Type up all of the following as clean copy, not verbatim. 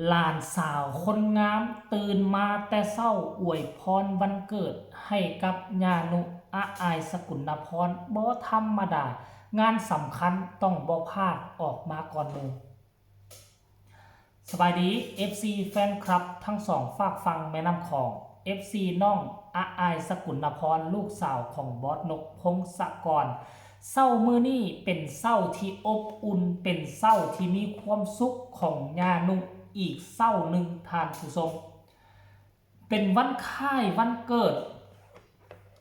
หลานสาวคนงามตื่นมาแต่เช้าอวยพรวันเกิดให้กับญานุอาอายสกุลพรบ่ธรรมดางานสำคัญต้องบ่พลาดออกมาก่อนหมู่สบายดี FC แฟนคลับทั้งสองฝากฟังแม่น้ำของ FC น้องอาอายสกุลพรลูกสาวของบอสนกพงศกรเช้ามื้อนี้เป็นเช้าที่อบอุ่นเป็นเช้าที่มีความสุขของญานุอีกเช้าหนึ่งทานผู้ชมเป็นวันคล้ายวันเกิด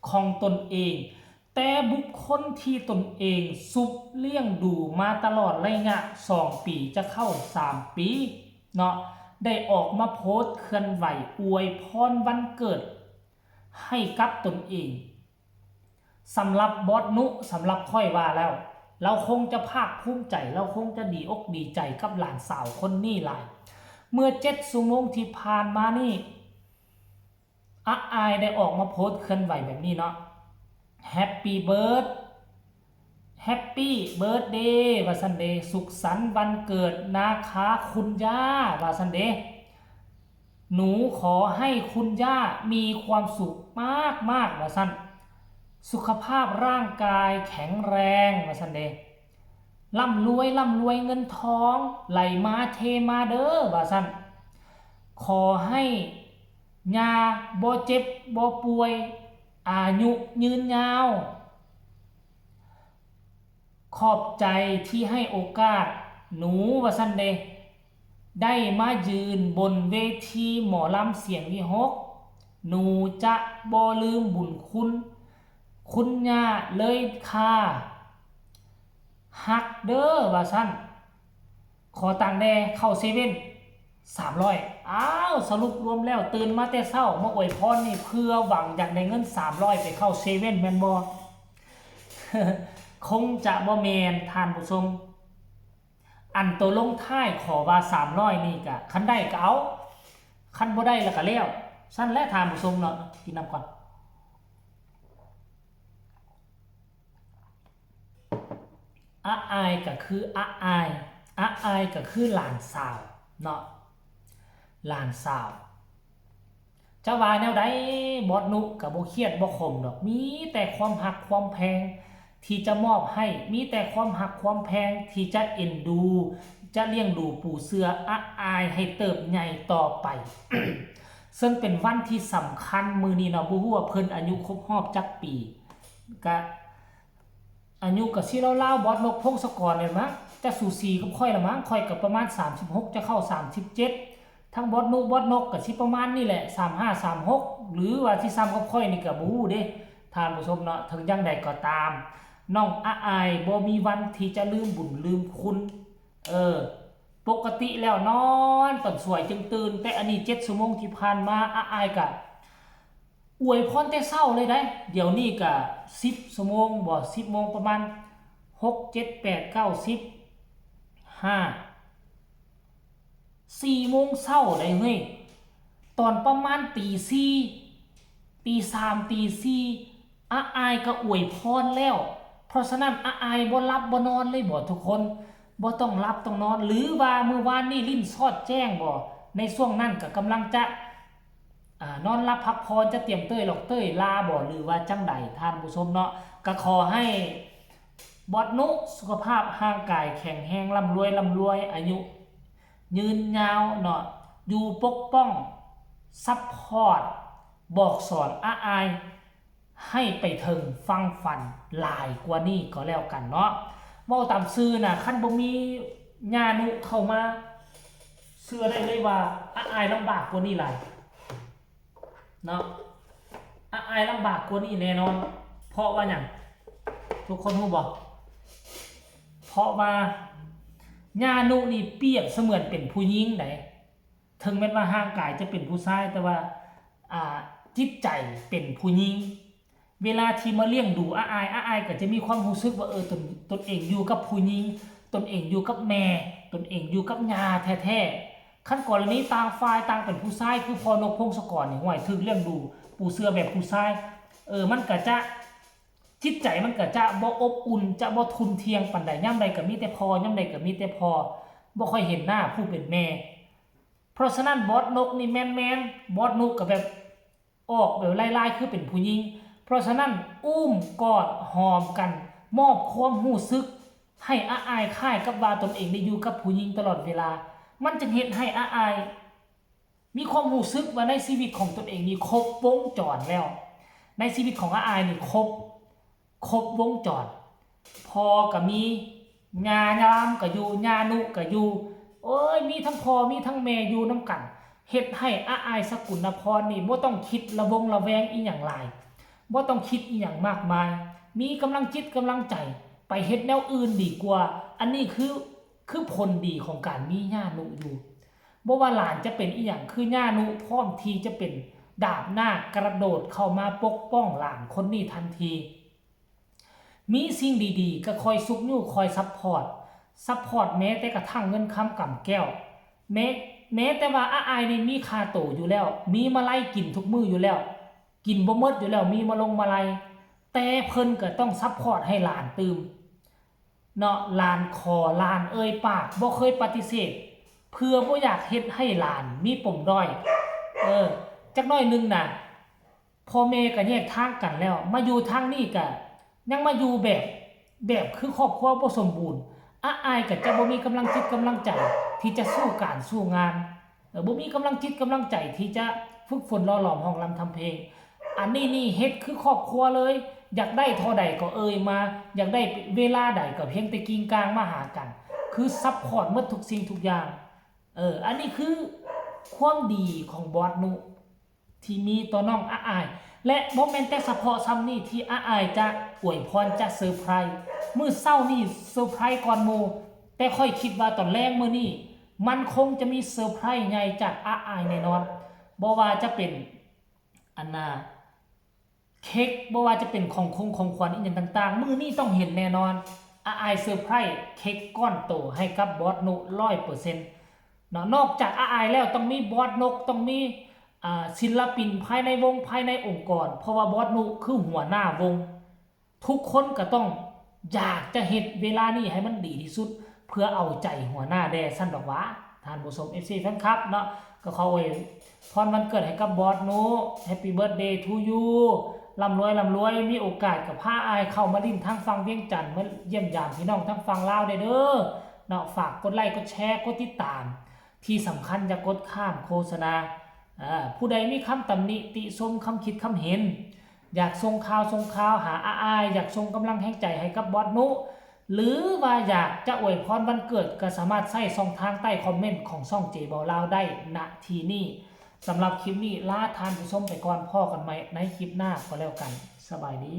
ของตนเองแต่บุคคลที่ตนเองซุบเลี้ยงดูมาตลอดระยะ2 ปีจะเข้า3 ปีเนาะได้ออกมาโพสต์เคลื่อนไหวอวยพรวันเกิดให้กับตนเองสำหรับบอสนุสำหรับค่อยว่าแล้วเราคงจะภาคภูมิใจเราคงจะดีอกดีใจกับหลานสาวคนนี้หลายเมื่อ7 ชั่วโมงที่ผ่านมานี่อาอายได้ออกมาโพสต์เคลื่อนไหวแบบนี้เนาะแฮปปี้เบิร์ดแฮปปี้เบิร์ดเดย์ว่าซันเดย์สุขสันต์วันเกิดนะคะคุณย่าว่าซันเดย์หนูขอให้คุณย่ามีความสุขมากว่าซันสุขภาพร่างกายแข็งแรงว่าซันเดย์ร่ำรวยเงินทองไหลมาเทมาเด้อว่าซันขอให้ยาบ่เจ็บบ่ป่วยอายุยืนยาวขอบใจที่ให้โอกาสหนูว่าซันเดได้มายืนบนเวทีหมอลำเสียงวิหกหนูจะบ่ลืมบุญคุณย่าเลยค่ะฮักเด้อว่าซันขอตังค์แน่เข้าเซเว่น300อ้าวสรุปรวมแล้วตื่นมาแต่เช้ามาอวยพรนี่เพื่อหวังอยากได้เงิน300ไปเข้าเซเว่นแม่นบ่ คงจะบ่แม่นท่านผู้ชมอันตัวลงท้ายขอว่า300นี่ก็คันได้ก็เอาคันบ่ได้แล้วก็แล้วสั้นและท่านผู้ชมเนาะกินน้ำก่อนอาอายก็คืออาอายก็คือหลานสาวเนาะหลานสาวจะว่าแนวใดบอสนุกับบ่เครียดบ่ขมดอกมีแต่ความหักความแพงที่จะมอบให้มีแต่ความหักความแพงที่จะเอ็นดูจะเลี้ยงดูปู่เสืออาอายให้เติบใหญ่ต่อไป ซึ่งเป็นวันที่สำคัญมื้อนี้เนาะบ่ฮู้ว่าเพิ่นอายุครบรอบจักปีก็อายุก็สิราวๆบอสนกพงศกรนี่มั้งจะสูสีกับค่อยละมั้งค่อยก็ประมาณ36จะเข้า37ทั้งบอสนกก็สิประมาณนี่แหละ35 36หรือว่าที่ซ้ำกับค่อยนี่ก็บ่ฮู้เด้ท่านผู้ชมเนาะถึงจังใดก็ตามน้องอาอายบ่มีวันที่จะลืมบุญลืมคุณปกติแล้วนอนตอนสวยจึงตื่นแต่อันนี้7 ชั่วโมงที่ผ่านมาอาอายก็อวยพรแต่เช้าเลยได้เดี๋ยวนี้ก็10 ชั่วโมงบ่10 โมงประมาณ6 7 8 9 10 5 4 โมงเช้าได้เฮ้ยตอนประมาณตีสี่ตีสามตีสี่อาอายก็อวยพรแล้วเพราะฉะนั้นอาอายบ่หลับบ่นอนเลยบ่ทุกคนบ่ต้องหลับต้องนอนหรือว่ามื้อวานนี้ลิ้นซอดแจ้งบ่ในช่วงนั้นก็กำลังจะนอนรับพักผ่อนจะเตรียมเต้ยหรอกเต้ยลาบ่หรือว่าจังใดท่านผู้ชมเนาะก็ขอให้บอดนุสุขภาพร่างกายแข็งแรงร่ำรวยอายุยืนยาวเนาะอยู่ปกป้องซัพพอร์ตบอกสอนอาอายให้ไปถึงฟังฝันหลายกว่านี้ก็แล้วกันเนาะเว้าตามซื่อน่ะคันบ่มีญานุเข้ามาเชื่อได้เลยว่าอาอายลำบากกว่านี้หลายเนาะอาอายลำบากกว่านี้แน่นอนเพราะว่าหยังทุกคนรู้บ่เพราะว่าญานุนี่เปรียบเสมือนเป็นผู้หญิงไดถึงแม้ว่าร่างกายจะเป็นผู้ชายแต่ว่าจิตใจเป็นผู้หญิงเวลาที่มาเลี้ยงดูอาอายก็จะมีความรู้สึกว่าตนเองอยู่กับผู้หญิงตนเองอยู่กับแม่ตนเองอยู่กับย่าแท้ๆขั้นกรณีต่างฝ่ายต่างเป็นผู้ชายคือพอนกพงศกรนี่ห่วยถึงเลี้ยงดูปู่เสือแบบผู้ชายมันก็จะจิตใจมันก็จะบ่อบอุ่นจะบ่ทุนเทียงปานใดยามใดก็มีแต่พอยามใดก็มีแต่พอบ่ค่อยเห็นหน้าผู้เป็นแม่ เพราะฉะนั้นบอสนกนี่แมนบอสนกก็แบบออกแบบลายๆคือเป็นผู้หญิงเพราะฉะนั้นอุ้มกอดหอมกันมอบความรู้สึกให้อาอายค่ายกับว่าตนเองได้อยู่กับผู้หญิงตลอดเวลามันจึงเฮ็ดให้อาอายมีความรู้สึกว่าในชีวิตของตนเองนี่ครบวงจรแล้วในชีวิตของอาอายนี่ครบวงจรพอก็มีญายามก็อยู่ญานุก็อยู่โอ้ยมีทั้งพ่อมีทั้งแม่อยู่นํกันเฮ็ดให้อาอายสกุลพรนี่บ่ต้องคิดระวงระแวงอีหยังหลายบ่ต้องคิดอีหยังมากมายมีกำลังจิตกำลังใจไปเฮ็ดแนวอื่นดีกว่าอันนี้คือผลดีของการมีญานุอยู่บ่ว่าหลานจะเป็นอีหยังคือญานุพร้อมที่จะเป็นดาบหน้ากระโดดเข้ามาปกป้องหลานคนนี้ทันทีมีสิ่งดีๆก็คอยซุกยู่คอยซัพพอร์ตแม้แต่กระทั่งเงินคำกำแก้วแม้แต่ว่าอาอายนี่มีคาโตอยู่แล้วมีมาไล่กินทุกมื้ออยู่แล้วกินบ่หมดอยู่แล้วมีมาลงมาไล่แต่เพิ่นก็ต้องซัพพอร์ตให้หลานตื่มเนาะหลานขอหลานเอ่ยปากบ่เคยปฏิเสธเพื่อบ่อยากเฮ็ดให้หลานมีปมด้อยจักหน่อยนึงน่ะพ่อแม่ก็แยกทางกันแล้วมาอยู่ทางนี้ก็ยังมาอยู่แบบคือครอบครัวบ่สมบูรณ์อาอายก็จะบ่มีกำลังจิตกำลังใจที่จะสู้การสู้งานบ่มีกำลังจิตกำลังใจที่จะฝึกฝนหล่อหลอมห้องรำทำเพลงอันนี้นี่เฮ็ดคือครอบครัวเลยอยากได้เท่าใดก็เอ่ยมาอยากได้เวลาใดก็เพียงแต่กิ่งกลางมาหากันคือซัพพอร์ตหมดทุกสิ่งทุกอย่างอันนี้คือความดีของบอสนุที่มีต่อน้องอาอายและบ่แม่นแต่เฉพาะซ้ำนี่ที่อาอายจะอวยพรจะเซอร์ไพรส์มื้อเช้านี่เซอร์ไพรส์ก่อนหมู่แต่ค่อยคิดว่าตอนแรกมื้อนี้มันคงจะมีเซอร์ไพรส์ใหญ่จากอาอายแน่นอนบ่ว่าจะเป็นอันน่ะเค้กบ่ว่าจะเป็นของขวัญอีหยังต่างๆมื้อนี้ต้องเห็นแน่นอนอาอายเซอร์ไพรส์เค้กก้อนโตให้กับบอสนุ 100% เนาะนอกจากอาอายแล้วต้องมีบอสนกต้องมีศิลปินภายในวงภายในองค์กรเพราะว่าบอสนุคือหัวหน้าวงทุกคนก็ต้องอยากจะเฮ็ดเวลานี้ให้มันดีที่สุดเพื่อเอาใจหัวหน้าแดซั่นดอกว่าท่านผู้ชม FC แฟนคลับเนาะก็ขออวยพรวันเกิดให้กับบอสนุ Happy Birthday to you ร่ำรวยมีโอกาสกับพาอายเข้ามาลิ้นทางฟังเวียงจันทน์มาเยี่ยมยามพี่น้องทางฟังลาวได้เด้อเนาะฝากกดไลค์กดแชร์กดติดตามที่สำคัญอย่ากดข้ามโฆษณาผู้ใดมีคำตำหนิติชมคำคิดคำเห็นอยากส่งข่าวหาอาอายอยากส่งกำลังแห่งใจให้กับบอสนุหรือว่าอยากจะอวยพรวันเกิดก็สามารถใส่ช่องทางใต้คอมเมนต์ของช่องเจบอลาวได้ณที่นี่สำหรับคลิปนี้ลาท่านผู้ชมไปก่อนพ่อกันใหม่ในคลิปหน้าก็แล้วกันสบายดี